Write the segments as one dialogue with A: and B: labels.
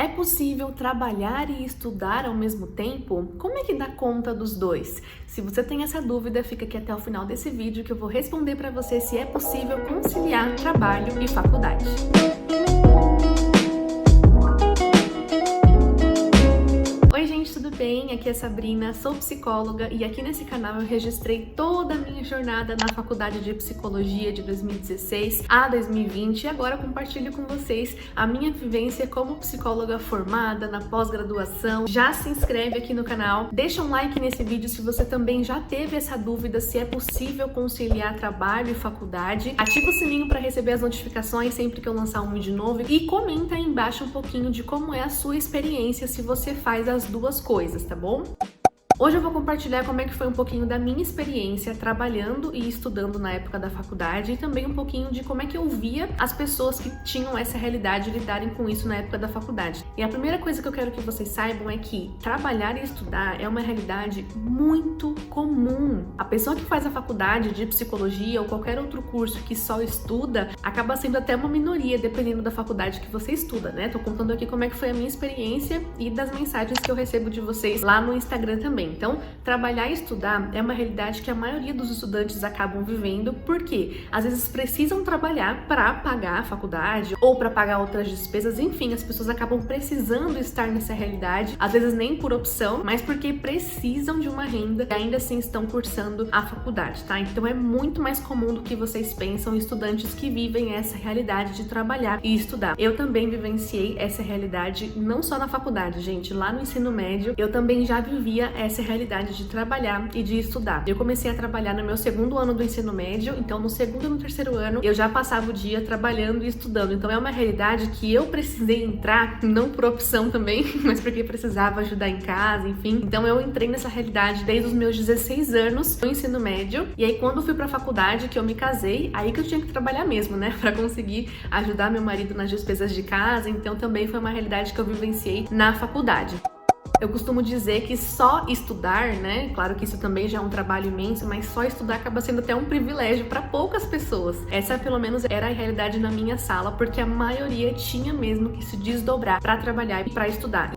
A: É possível trabalhar e estudar ao mesmo tempo? Como é que dá conta dos dois? Se você tem essa dúvida, fica aqui até o final desse vídeo que eu vou responder para você se é possível conciliar trabalho e faculdade. Oi gente, tudo bem? Aqui é a Sabrina, sou psicóloga e aqui nesse canal eu registrei toda a minha jornada na faculdade de psicologia de 2016 a 2020 e agora compartilho com vocês a minha vivência como psicóloga formada na pós-graduação. Já se inscreve aqui no canal, deixa um like nesse vídeo se você também já teve essa dúvida se é possível conciliar trabalho e faculdade. Ativa o sininho para receber as notificações sempre que eu lançar um vídeo novo e comenta aí embaixo um pouquinho de como é a sua experiência se você faz as duas coisas, tá bom? Hoje eu vou compartilhar como é que foi um pouquinho da minha experiência trabalhando e estudando na época da faculdade e também um pouquinho de como é que eu via as pessoas que tinham essa realidade lidarem com isso na época da faculdade. E a primeira coisa que eu quero que vocês saibam é que trabalhar e estudar é uma realidade muito comum. A pessoa que faz a faculdade de psicologia ou qualquer outro curso que só estuda acaba sendo até uma minoria dependendo da faculdade que você estuda, né? Tô contando aqui como é que foi a minha experiência e das mensagens que eu recebo de vocês lá no Instagram também. Então, trabalhar e estudar é uma realidade que a maioria dos estudantes acabam vivendo, porque às vezes precisam trabalhar para pagar a faculdade ou para pagar outras despesas, enfim, as pessoas acabam precisando estar nessa realidade, às vezes nem por opção, mas porque precisam de uma renda e ainda assim estão cursando a faculdade, tá? Então é muito mais comum do que vocês pensam estudantes que vivem essa realidade de trabalhar e estudar. Eu também vivenciei essa realidade não só na faculdade, gente, lá no ensino médio eu também já vivia essa realidade de trabalhar e de estudar. Eu comecei a trabalhar no meu segundo ano do ensino médio, então no segundo e no terceiro ano eu já passava o dia trabalhando e estudando. Então é uma realidade que eu precisei entrar, não por opção também, mas porque precisava ajudar em casa, enfim. Então eu entrei nessa realidade desde os meus 16 anos no ensino médio, e aí quando fui pra faculdade, que eu me casei, aí que eu tinha que trabalhar mesmo, né, pra conseguir ajudar meu marido nas despesas de casa. Então também foi uma realidade que eu vivenciei na faculdade. Eu costumo dizer que só estudar, né? Claro que isso também já é um trabalho imenso, mas só estudar acaba sendo até um privilégio para poucas pessoas. Essa, pelo menos, era a realidade na minha sala, porque a maioria tinha mesmo que se desdobrar para trabalhar e para estudar.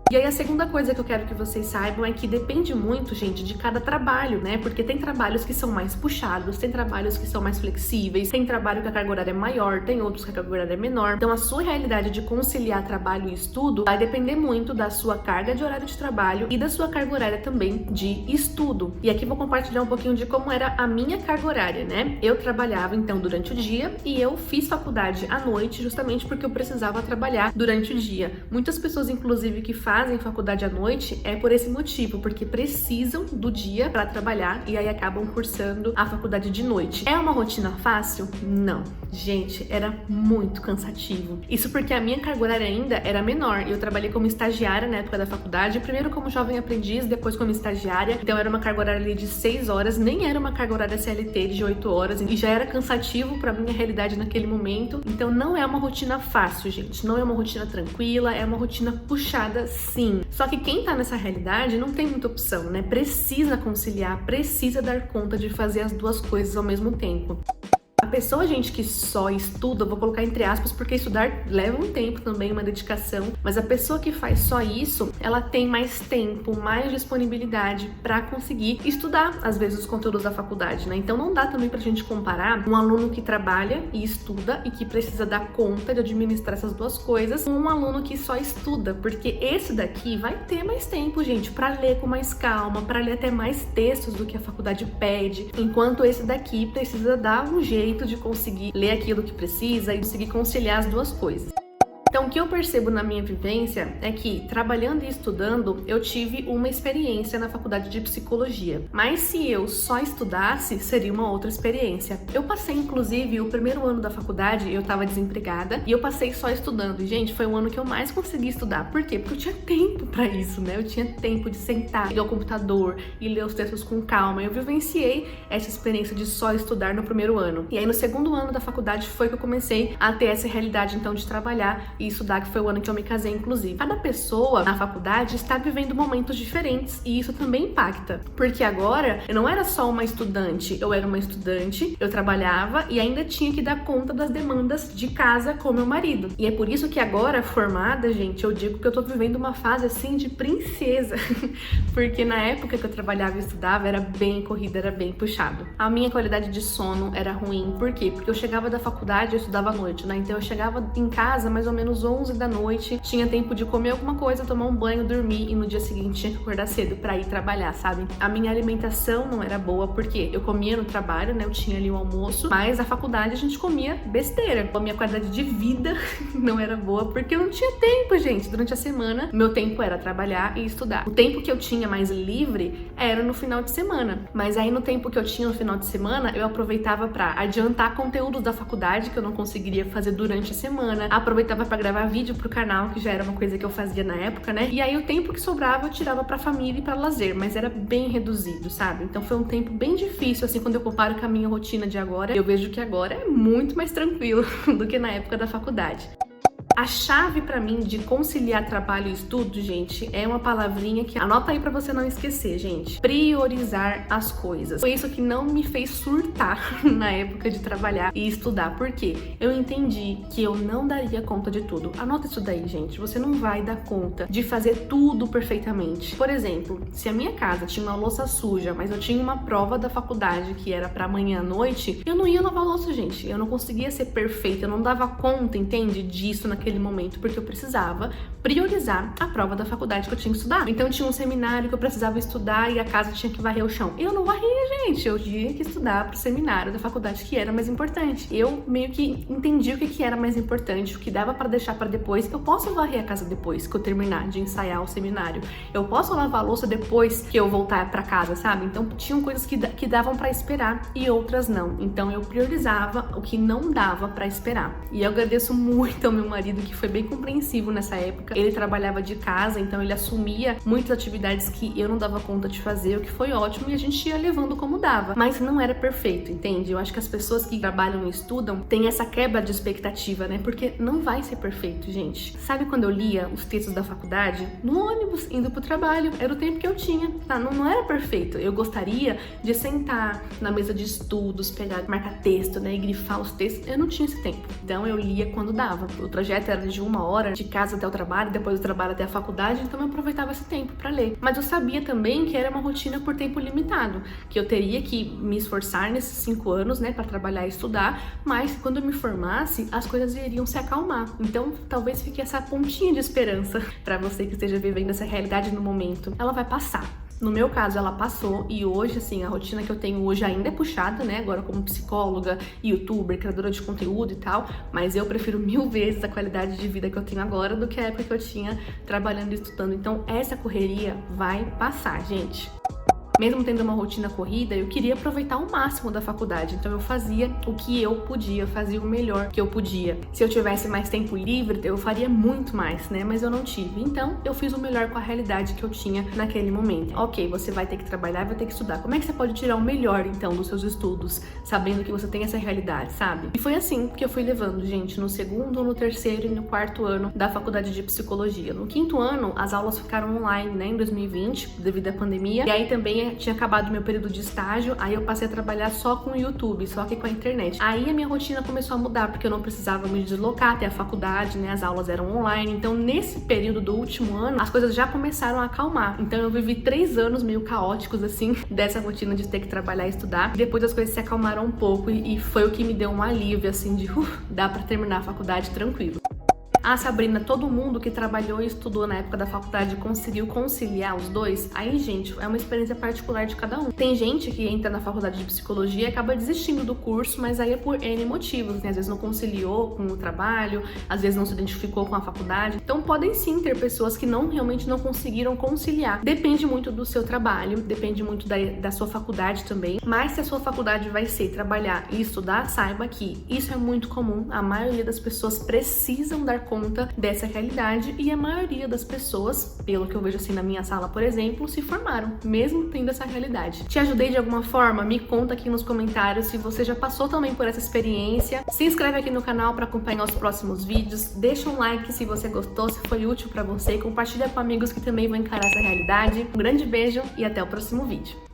A: E aí a segunda coisa que eu quero que vocês saibam é que depende muito, gente, de cada trabalho, né? Porque tem trabalhos que são mais puxados, tem trabalhos que são mais flexíveis, tem trabalho que a carga horária é maior, tem outros que a carga horária é menor. Então a sua realidade de conciliar trabalho e estudo vai depender muito da sua carga de horário de trabalho e da sua carga horária também de estudo. E aqui vou compartilhar um pouquinho de como era a minha carga horária, né? Eu trabalhava então durante o dia e eu fiz faculdade à noite justamente porque eu precisava trabalhar durante o dia. Muitas pessoas, inclusive, que fazem faculdade à noite é por esse motivo, porque precisam do dia para trabalhar e aí acabam cursando a faculdade de noite. É uma rotina fácil? Não. Gente, era muito cansativo. Isso porque a minha carga horária ainda era menor. Eu trabalhei como estagiária na época da faculdade, primeiro como jovem aprendiz, depois como estagiária. Então era uma carga horária ali de 6 horas, nem era uma carga horária CLT de 8 horas e já era cansativo para minha realidade naquele momento. Então não é uma rotina fácil, gente. Não é uma rotina tranquila, é uma rotina puxada, sim. Só que quem tá nessa realidade não tem muita opção, né? Precisa conciliar, precisa dar conta de fazer as duas coisas ao mesmo tempo. A pessoa, gente, que só estuda, vou colocar entre aspas, porque estudar leva um tempo também, uma dedicação, mas a pessoa que faz só isso, ela tem mais tempo, mais disponibilidade para conseguir estudar, às vezes, os conteúdos da faculdade, né? Então não dá também pra gente comparar um aluno que trabalha e estuda e que precisa dar conta de administrar essas duas coisas com um aluno que só estuda, porque esse daqui vai ter mais tempo, gente, para ler com mais calma, para ler até mais textos do que a faculdade pede, enquanto esse daqui precisa dar um jeito de conseguir ler aquilo que precisa e conseguir conciliar as duas coisas. Então, o que eu percebo na minha vivência é que, trabalhando e estudando, eu tive uma experiência na faculdade de psicologia. Mas se eu só estudasse, seria uma outra experiência. Eu passei, inclusive, o primeiro ano da faculdade, eu tava desempregada, e eu passei só estudando. E, gente, foi o ano que eu mais consegui estudar. Por quê? Porque eu tinha tempo pra isso, né? Eu tinha tempo de sentar, ligar o computador e ler os textos com calma. Eu vivenciei essa experiência de só estudar no primeiro ano. E aí, no segundo ano da faculdade, foi que eu comecei a ter essa realidade, então, de trabalhar e e estudar, que foi o ano que eu me casei, inclusive. Cada pessoa na faculdade está vivendo momentos diferentes e isso também impacta. Porque agora eu não era só uma estudante, eu era uma estudante, eu trabalhava e ainda tinha que dar conta das demandas de casa com meu marido. E é por isso que agora, formada, gente, eu digo que eu tô vivendo uma fase assim de princesa. Porque na época que eu trabalhava e estudava era bem corrida, era bem puxado. A minha qualidade de sono era ruim. Por quê? Porque eu chegava da faculdade, eu estudava à noite, né? Então eu chegava em casa mais ou menos 11 da noite, tinha tempo de comer alguma coisa, tomar um banho, dormir e no dia seguinte tinha que acordar cedo pra ir trabalhar, sabe? A minha alimentação não era boa porque eu comia no trabalho, né? Eu tinha ali o almoço, mas na faculdade a gente comia besteira. A minha qualidade de vida não era boa porque eu não tinha tempo, gente. Durante a semana, meu tempo era trabalhar e estudar. O tempo que eu tinha mais livre era no final de semana. Mas aí no tempo que eu tinha no final de semana, eu aproveitava pra adiantar conteúdos da faculdade que eu não conseguiria fazer durante a semana. Aproveitava pra gravar vídeo pro canal, que já era uma coisa que eu fazia na época, né? E aí o tempo que sobrava eu tirava pra família e pra lazer, mas era bem reduzido, sabe? Então foi um tempo bem difícil, assim, quando eu comparo com a minha rotina de agora, eu vejo que agora é muito mais tranquilo do que na época da faculdade. A chave pra mim de conciliar trabalho e estudo, gente, é uma palavrinha que anota aí pra você não esquecer, gente. Priorizar as coisas. Foi isso que não me fez surtar na época de trabalhar e estudar. Por quê? Eu entendi que eu não daria conta de tudo. Anota isso daí, gente. Você não vai dar conta de fazer tudo perfeitamente. Por exemplo, se a minha casa tinha uma louça suja, mas eu tinha uma prova da faculdade que era pra amanhã à noite, eu não ia lavar a louça, gente. Eu não conseguia ser perfeita, eu não dava conta, entende? Disso naquele momento, porque eu precisava priorizar a prova da faculdade que eu tinha que estudar. Então tinha um seminário que eu precisava estudar e a casa tinha que varrer o chão. Eu não varria, gente. Eu tinha que estudar pro seminário da faculdade que era mais importante. Eu meio que entendi o que era mais importante, o que dava pra deixar pra depois. Eu posso varrer a casa depois que eu terminar de ensaiar o seminário. Eu posso lavar a louça depois que eu voltar pra casa, sabe? Então tinham coisas que davam pra esperar e outras não. Então eu priorizava o que não dava pra esperar. E eu agradeço muito ao meu marido, que foi bem compreensivo nessa época. Ele trabalhava de casa, então ele assumia muitas atividades que eu não dava conta de fazer, o que foi ótimo, e a gente ia levando como dava. Mas não era perfeito, entende? Eu acho que as pessoas que trabalham e estudam têm essa quebra de expectativa, né? Porque não vai ser perfeito, gente. Sabe quando eu lia os textos da faculdade? No ônibus, indo pro trabalho. Era o tempo que eu tinha, tá? Não era perfeito. Eu gostaria de sentar na mesa de estudos, marcar texto, né? E grifar os textos. Eu não tinha esse tempo. Então eu lia quando dava. O trajeto era de 1 hora de casa até o trabalho, depois do trabalho até a faculdade, então eu aproveitava esse tempo para ler. Mas eu sabia também que era uma rotina por tempo limitado, que eu teria que me esforçar nesses 5 anos, né, para trabalhar e estudar, mas quando eu me formasse, as coisas iriam se acalmar. Então, talvez fique essa pontinha de esperança para você que esteja vivendo essa realidade no momento. Ela vai passar. No meu caso, ela passou e hoje, assim, a rotina que eu tenho hoje ainda é puxada, né? Agora como psicóloga, youtuber, criadora de conteúdo e tal, mas eu prefiro 1000 vezes a qualidade de vida que eu tenho agora do que a época que eu tinha trabalhando e estudando. Então, essa correria vai passar, gente. Mesmo tendo uma rotina corrida, eu queria aproveitar o máximo da faculdade, então eu fazia o que eu podia, fazia o melhor que eu podia. Se eu tivesse mais tempo livre, eu faria muito mais, né? Mas eu não tive, então eu fiz o melhor com a realidade que eu tinha naquele momento. Ok, você vai ter que trabalhar, vai ter que estudar. Como é que você pode tirar o melhor, então, dos seus estudos, sabendo que você tem essa realidade, sabe? E foi assim que eu fui levando, gente, no 2º, no 3º e no 4º ano da faculdade de psicologia. No 5º ano, as aulas ficaram online, né, em 2020, devido à pandemia, e aí também tinha acabado meu período de estágio, aí eu passei a trabalhar só com o YouTube, só que com a internet. Aí a minha rotina começou a mudar, porque eu não precisava me deslocar até a faculdade, né, as aulas eram online, então nesse período do último ano, as coisas já começaram a acalmar. Então eu vivi 3 anos meio caóticos, assim, dessa rotina de ter que trabalhar e estudar. Depois as coisas se acalmaram um pouco e foi o que me deu um alívio, assim, de dá pra terminar a faculdade tranquilo. Ah, Sabrina, todo mundo que trabalhou e estudou na época da faculdade conseguiu conciliar os dois? Aí, gente, é uma experiência particular de cada um. Tem gente que entra na faculdade de psicologia e acaba desistindo do curso, mas aí é por N motivos, né? Às vezes não conciliou com o trabalho, às vezes não se identificou com a faculdade. Então, podem sim ter pessoas que realmente não conseguiram conciliar. Depende muito do seu trabalho, depende muito da sua faculdade também. Mas se a sua faculdade vai ser trabalhar e estudar, saiba que isso é muito comum. A maioria das pessoas precisam dar conta conta dessa realidade e a maioria das pessoas, pelo que eu vejo assim na minha sala, por exemplo, se formaram, mesmo tendo essa realidade. Te ajudei de alguma forma? Me conta aqui nos comentários se você já passou também por essa experiência. Se inscreve aqui no canal para acompanhar os próximos vídeos, deixa um like se você gostou, se foi útil para você, compartilha com amigos que também vão encarar essa realidade. Um grande beijo e até o próximo vídeo.